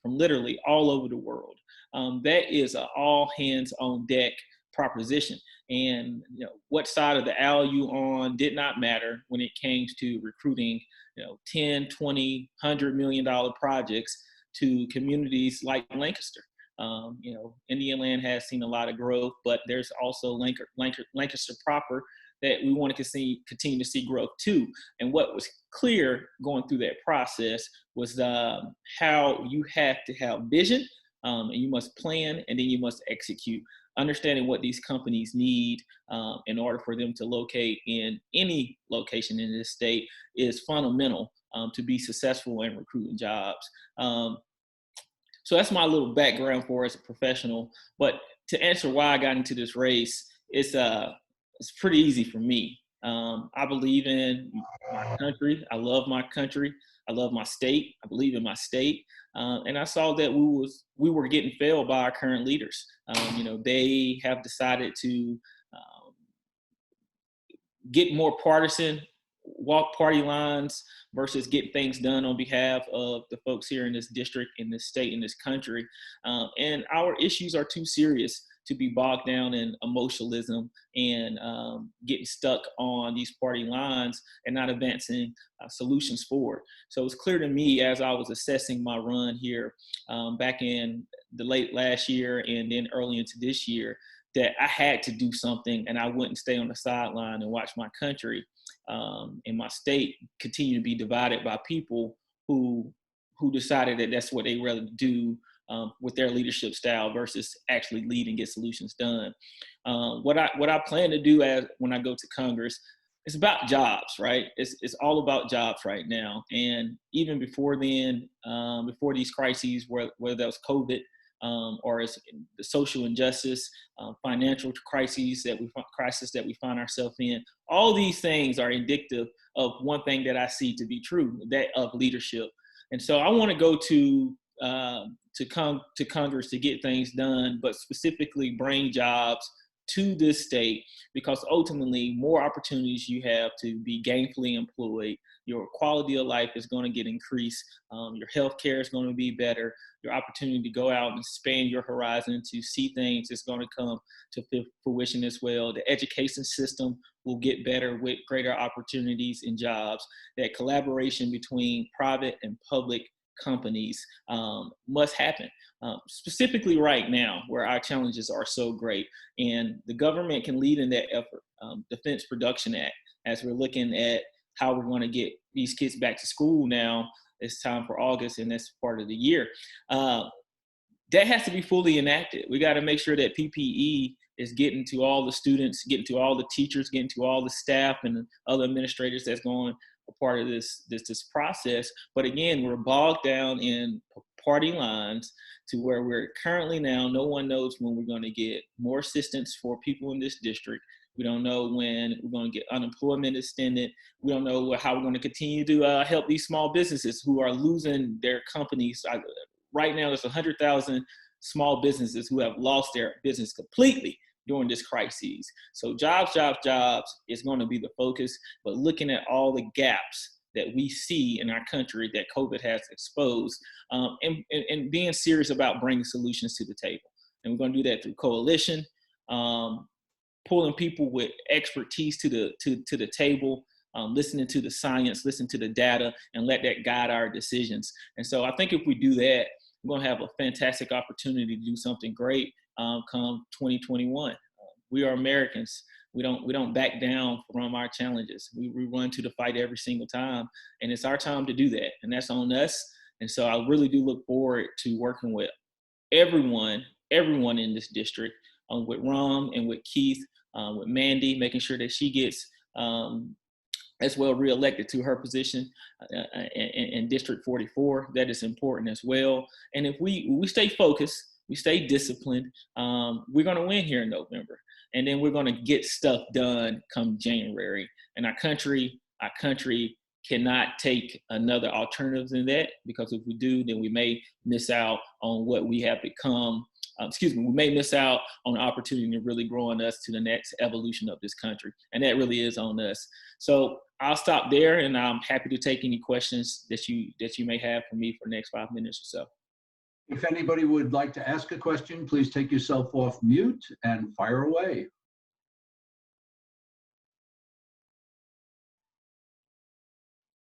literally all over the world. That is an all hands on deck proposition. And what side of the aisle you on did not matter when it came to recruiting 10, 20, $100 million projects to communities like Lancaster. Indian Land has seen a lot of growth, but there's also Lancaster proper that we want to continue to see growth too. And what was clear going through that process was how you have to have vision, and you must plan, and then you must execute. Understanding what these companies need in order for them to locate in any location in this state is fundamental to be successful in recruiting jobs. So that's my little background for as a professional. But to answer why I got into this race, it's pretty easy for me. I believe in my country. I love my country. I love my state. I believe in my state. And I saw that we were getting failed by our current leaders. They have decided to get more partisan, walk party lines versus get things done on behalf of the folks here in this district, in this state, in this country. And our issues are too serious to be bogged down in emotionalism and getting stuck on these party lines and not advancing solutions forward. So it's clear to me as I was assessing my run here back in the late last year and then early into this year that I had to do something, and I wouldn't stay on the sideline and watch my country and my state continue to be divided by people who decided that that's what they rather do with their leadership style versus actually lead and get solutions done. What I plan to do when I go to Congress, it's about jobs, right? It's all about jobs right now. And even before then, before these crises, whether that was COVID or as the social injustice, financial crises that we find ourselves in, all these things are indicative of one thing that I see to be true, that of leadership. And so I want to go to Congress to get things done, but specifically bring jobs to this state, because ultimately more opportunities you have to be gainfully employed, your quality of life is going to get increased, your health care is going to be better, your opportunity to go out and expand your horizon to see things is going to come to fruition as well. The education system will get better with greater opportunities and jobs. That collaboration between private and public companies must happen, specifically right now where our challenges are so great. And the government can lead in that effort. Defense Production Act, as we're looking at how we're going to get these kids back to school now, it's time for August and that's part of the year. That has to be fully enacted. We got to make sure that PPE is getting to all the students, getting to all the teachers, getting to all the staff and other administrators that's going a part of this process. But again, we're bogged down in party lines to where we're currently now. No one knows when we're going to get more assistance for people in this district. We don't know when we're going to get unemployment extended. We don't know how we're going to continue to help these small businesses who are losing their companies. Right now, there's 100,000 small businesses who have lost their business completely during this crisis. So jobs is going to be the focus, but looking at all the gaps that we see in our country that COVID has exposed, and being serious about bringing solutions to the table. And we're going to do that through coalition, pulling people with expertise to the table, listening to the science, listen to the data, and let that guide our decisions. And so I think if we do that, we're going to have a fantastic opportunity to do something great come 2021. We are Americans. We don't back down from our challenges. We run to the fight every single time, and it's our time to do that, and that's on us. And so I really do look forward to working with everyone in this district, with Rom and with Keith, with Mandy, making sure that she gets as well reelected to her position in District 44. That is important as well. And if we stay focused, we stay disciplined, we're going to win here in November. And then we're going to get stuff done come January. And our country cannot take another alternative than that, because if we do, then we may miss out on what we have become. We may miss out on the opportunity to really growing us to the next evolution of this country. And that really is on us. So I'll stop there, and I'm happy to take any questions that you may have for me for the next 5 minutes or so. If anybody would like to ask a question, please take yourself off mute and fire away.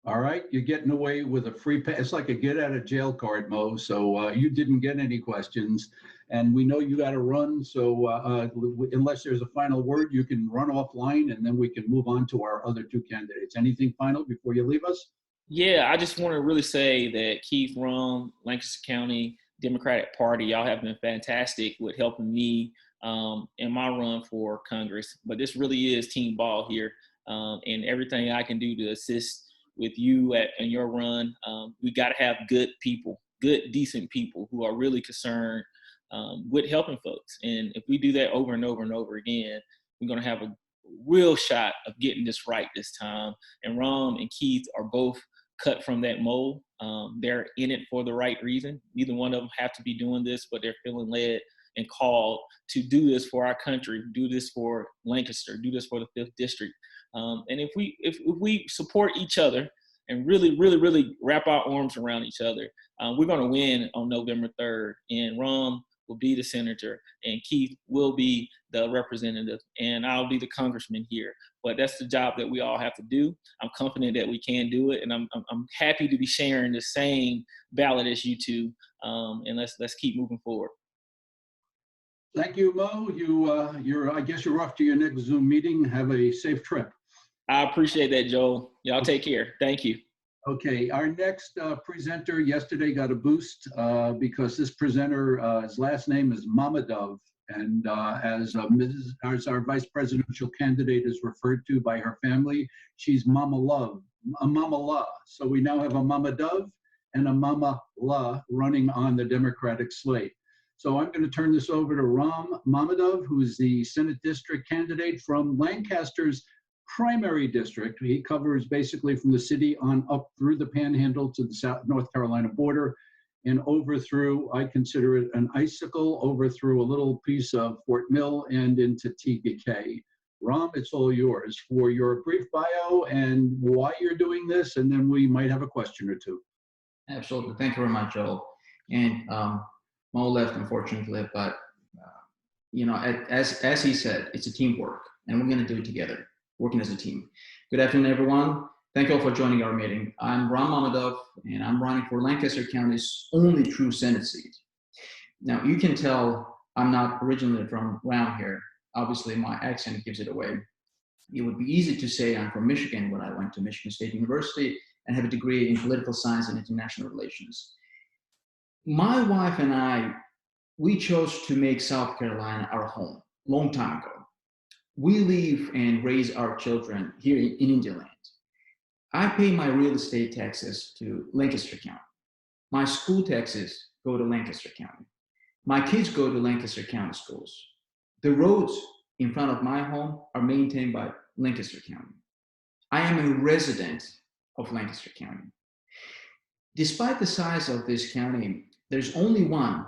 All right, you're getting away with a free pass. It's like a get out of jail card, Mo. So you didn't get any questions, and we know you got to run. So unless there's a final word, you can run offline, and then we can move on to our other two candidates. Anything final before you leave us? Yeah, I just want to really say that Keith Rum, Lancaster County Democratic Party, y'all have been fantastic with helping me in my run for Congress. But this really is team ball here, and everything I can do to assist with you in your run. We got to have good people, good, decent people who are really concerned with helping folks. And if we do that over and over and over again, we're going to have a real shot of getting this right this time. And Ron and Keith are both cut from that mold. They're in it for the right reason. Neither one of them have to be doing this, but they're feeling led and called to do this for our country, do this for Lancaster, do this for the 5th District. And if we support each other and really, really, really wrap our arms around each other, we're going to win on November 3rd. And Ron will be the senator, and Keith will be the representative, and I'll be the congressman here. But that's the job that we all have to do. I'm confident that we can do it, and I'm happy to be sharing the same ballot as you two. And let's keep moving forward. Thank you, Mo. I guess you're off to your next Zoom meeting. Have a safe trip. I appreciate that, Joel. Y'all take care. Thank you. Okay, our next presenter yesterday got a boost because this presenter, his last name is Mamadov, and as our vice presidential candidate is referred to by her family, she's Mama Love, a Mama La. So we now have a Mama Dove and a Mama La running on the Democratic slate. So I'm going to turn this over to Ram Mamadov, who's the Senate district candidate from Lancaster's primary district. He covers basically from the city on up through the Panhandle to the North Carolina border and over through, I consider it an icicle, over through a little piece of Fort Mill and into TPK. Ram, it's all yours for your brief bio and why you're doing this, and then we might have a question or two. Absolutely. Thank you very much, Joel. And Mo left, unfortunately, but as he said, it's a teamwork, and we're going to do it together, working as a team. Good afternoon, everyone. Thank you all for joining our meeting. I'm Ram Mamadov, and I'm running for Lancaster County's only true Senate seat. Now, you can tell I'm not originally from around here. Obviously, my accent gives it away. It would be easy to say I'm from Michigan when I went to Michigan State University and have a degree in political science and international relations. My wife and I, we chose to make South Carolina our home long time ago. We live and raise our children here in Indian land. I pay my real estate taxes to Lancaster County. My school taxes go to Lancaster County. My kids go to Lancaster County schools. The roads in front of my home are maintained by Lancaster County. I am a resident of Lancaster County. Despite the size of this county, there's only one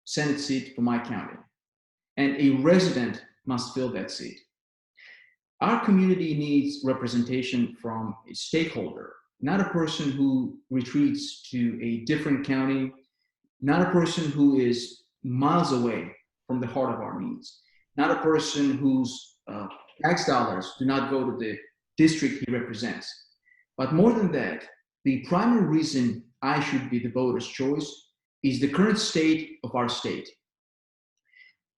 Senate seat for my county, and a resident must fill that seat. Our community needs representation from a stakeholder, not a person who retreats to a different county, not a person who is miles away from the heart of our needs, not a person whose tax dollars do not go to the district he represents. But more than that, the primary reason I should be the voter's choice is the current state of our state.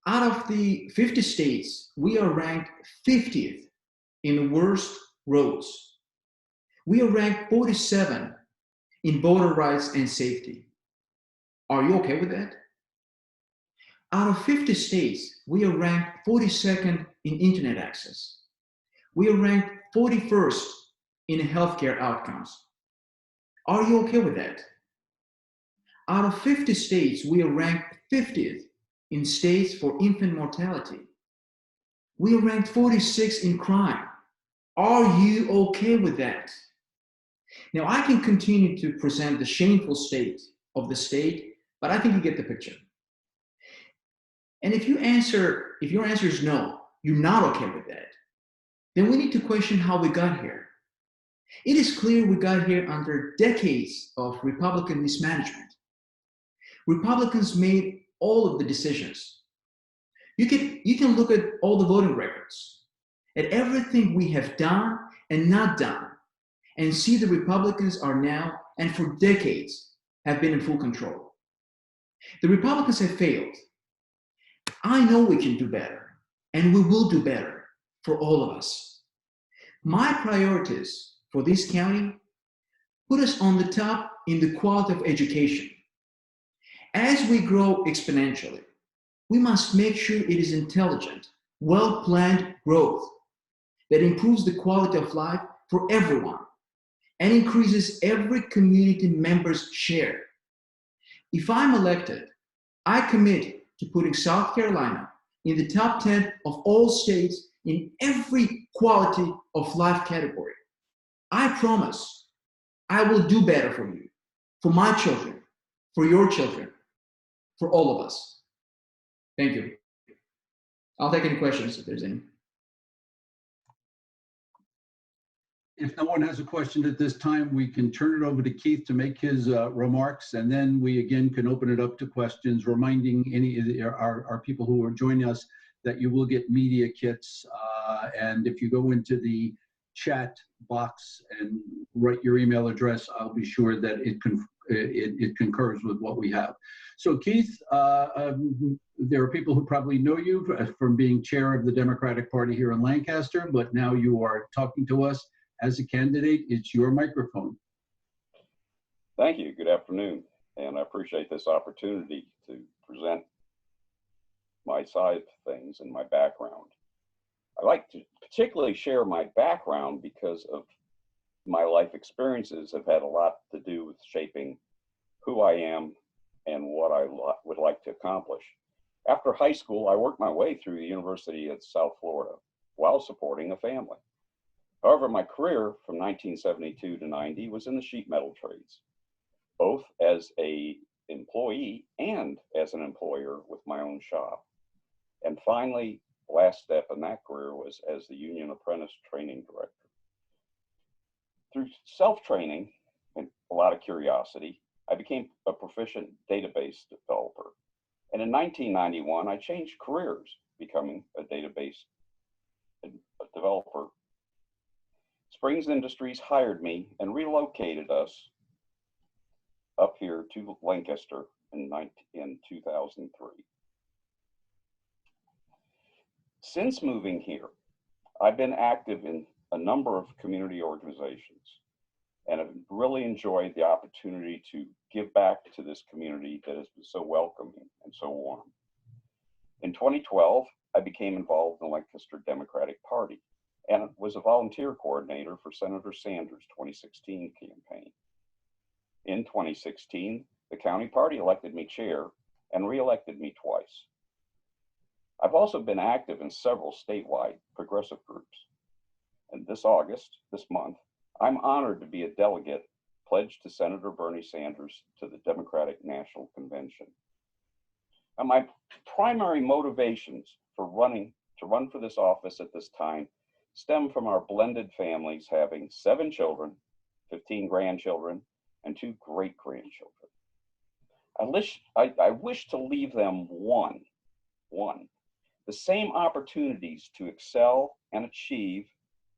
Out of the 50 states, we are ranked 50th in the worst roads. We are ranked 47 in voter rights and safety. Are you okay with that? Out of 50 states, we are ranked 42nd in internet access. We are ranked 41st in healthcare outcomes. Are you okay with that? Out of 50 states, we are ranked 50th in states for infant mortality. We are ranked 46th in crime. Are you okay with that? Now, I can continue to present the shameful state of the state, but I think you get the picture. And if your answer is no, you're not okay with that, then we need to question how we got here. It is clear we got here under decades of Republican mismanagement. Republicans made all of the decisions. You can look at all the voting records, at everything we have done and not done, and see the Republicans are now, and for decades, have been in full control. The Republicans have failed. I know we can do better, and we will do better for all of us. My priorities for this county put us on the top in the quality of education. As we grow exponentially, we must make sure it is intelligent, well-planned growth that improves the quality of life for everyone and increases every community member's share. If I'm elected, I commit to putting South Carolina in the top 10 of all states in every quality of life category. I promise I will do better for you, for my children, for your children, for all of us. Thank you. I'll take any questions if there's any. If no one has a question at this time, we can turn it over to Keith to make his remarks, and then we again can open it up to questions, reminding any of our people who are joining us that you will get media kits. And if you go into the chat box and write your email address, I'll be sure that it concurs with what we have. So Keith, there are people who probably know you from being chair of the Democratic Party here in Lancaster, but now you are talking to us as a candidate. It's your microphone. Thank you. Good afternoon. And I appreciate this opportunity to present my side of things and my background. I like to particularly share my background because of my life experiences have had a lot to do with shaping who I am and what I would like to accomplish. After high school, I worked my way through the University of South Florida while supporting a family. However, my career from 1972 to 90 was in the sheet metal trades, both as an employee and as an employer with my own shop. And finally, the last step in that career was as the Union Apprentice Training Director. Through self-training and a lot of curiosity, I became a proficient database developer. And in 1991, I changed careers, becoming a database developer. Springs Industries hired me and relocated us up here to Lancaster in 2003. Since moving here, I've been active in a number of community organizations and have really enjoyed the opportunity to give back to this community that has been so welcoming and so warm. In 2012, I became involved in the Lancaster Democratic Party and was a volunteer coordinator for Senator Sanders' 2016 campaign. In 2016, the county party elected me chair and re-elected me twice. I've also been active in several statewide progressive groups. And this month, I'm honored to be a delegate pledged to Senator Bernie Sanders to the Democratic National Convention. And my primary motivations for to run for this office at this time stem from our blended families having 7 children, 15 grandchildren, and 2 great-grandchildren. I wish to leave them one, the same opportunities to excel and achieve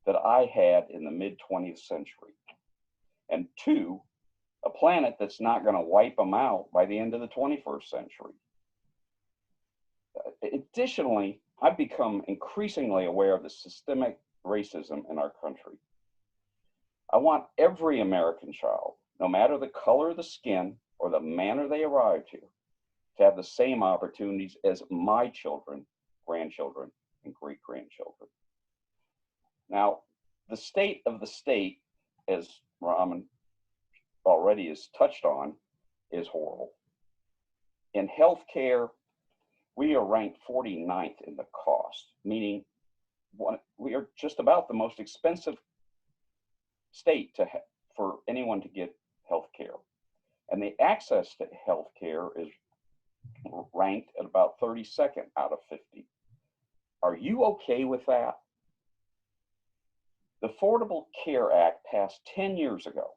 that I had in the mid-20th century. And 2, a planet that's not going to wipe them out by the end of the 21st century. Additionally, I've become increasingly aware of the systemic racism in our country. I want every American child, no matter the color of the skin or the manner they arrived here, to have the same opportunities as my children, grandchildren, and great-grandchildren. Now, the state of the state, as Raman already has touched on, is horrible. In healthcare, we are ranked 49th in the cost, meaning we are just about the most expensive state for anyone to get health care. And the access to health care is ranked at about 32nd out of 50. Are you okay with that? The Affordable Care Act passed 10 years ago.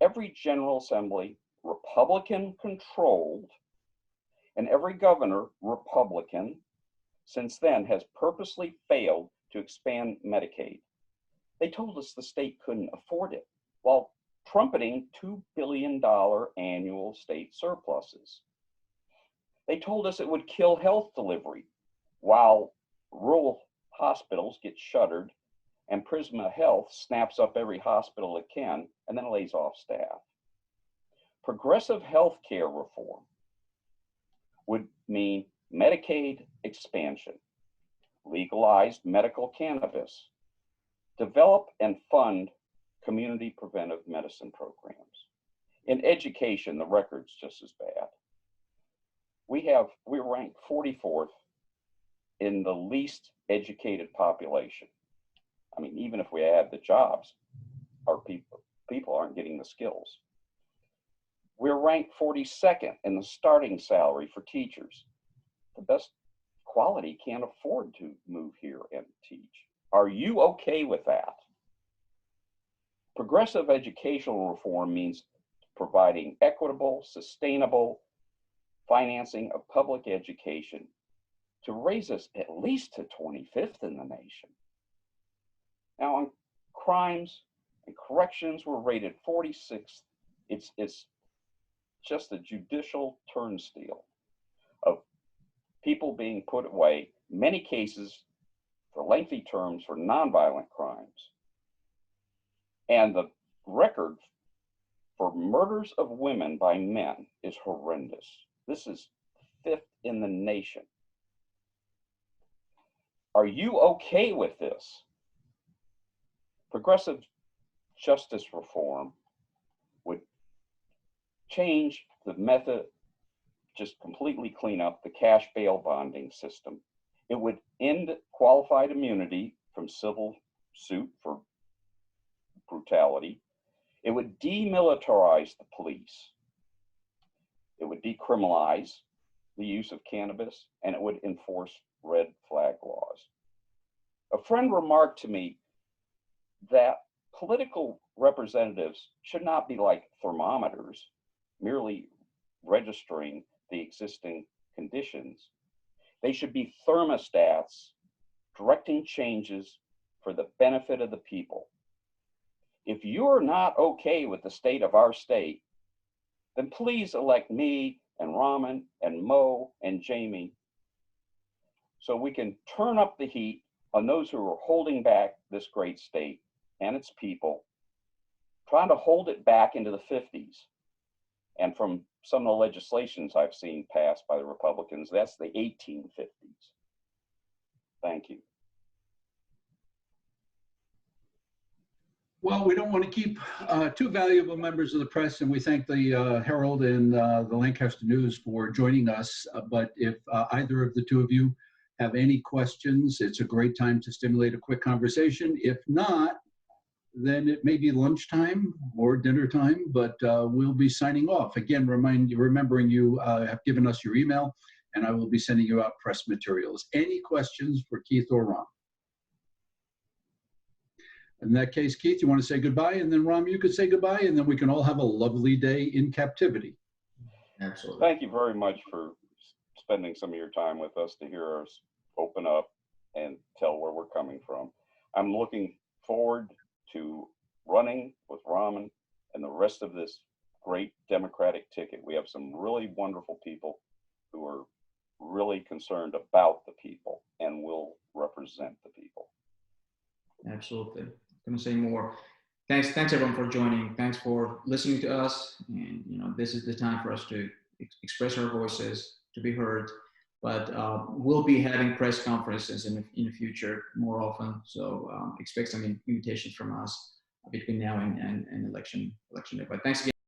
Every General Assembly, Republican controlled, and every governor, Republican, since then has purposely failed to expand Medicaid. They told us the state couldn't afford it, while trumpeting $2 billion annual state surpluses. They told us it would kill health delivery, while rural hospitals get shuttered and Prisma Health snaps up every hospital it can and then lays off staff. Progressive health care reform would mean Medicaid expansion, legalized medical cannabis, develop and fund community preventive medicine programs. In education, the record's just as bad. We're ranked 44th in the least educated population. I mean, even if we add the jobs, our people aren't getting the skills. We're ranked 42nd in the starting salary for teachers. The best quality can't afford to move here and teach. Are you okay with that? Progressive educational reform means providing equitable, sustainable financing of public education to raise us at least to 25th in the nation. Now, on crimes and corrections, we're rated 46th. It's just a judicial turnstile of people being put away, many cases for lengthy terms for nonviolent crimes. And the record for murders of women by men is horrendous. This is 5th in the nation. Are you okay with this? Progressive justice reform would change the method, just completely clean up the cash bail bonding system. It would end qualified immunity from civil suit for brutality. It would demilitarize the police. It would decriminalize the use of cannabis, and it would enforce red flag laws. A friend remarked to me that political representatives should not be like thermometers, merely registering the existing conditions. They should be thermostats, directing changes for the benefit of the people. If you're not okay with the state of our state, then please elect me and Raman and Mo and Jamie so we can turn up the heat on those who are holding back this great state and its people, trying to hold it back into the 50s. And from some of the legislations I've seen passed by the Republicans, that's the 1850s. Thank you. Well, we don't want to keep two valuable members of the press, and we thank the Herald and the Lancaster News for joining us. But if either of the two of you have any questions, it's a great time to stimulate a quick conversation. If not, then it may be lunchtime or dinner time, but we'll be signing off. Again, remembering you have given us your email, and I will be sending you out press materials. Any questions for Keith or Ram? In that case, Keith, you want to say goodbye? And then Ram, you could say goodbye, and then we can all have a lovely day in captivity. Absolutely. Thank you very much for spending some of your time with us to hear us open up and tell where we're coming from. I'm looking forward to running with Raman and the rest of this great Democratic ticket. We have some really wonderful people who are really concerned about the people and will represent the people. Absolutely. Couldn't say more. Thanks everyone for joining. Thanks for listening to us. And this is the time for us to express our voices, to be heard. But we'll be having press conferences in the future more often. So expect some invitations from us between now and election day. But thanks again.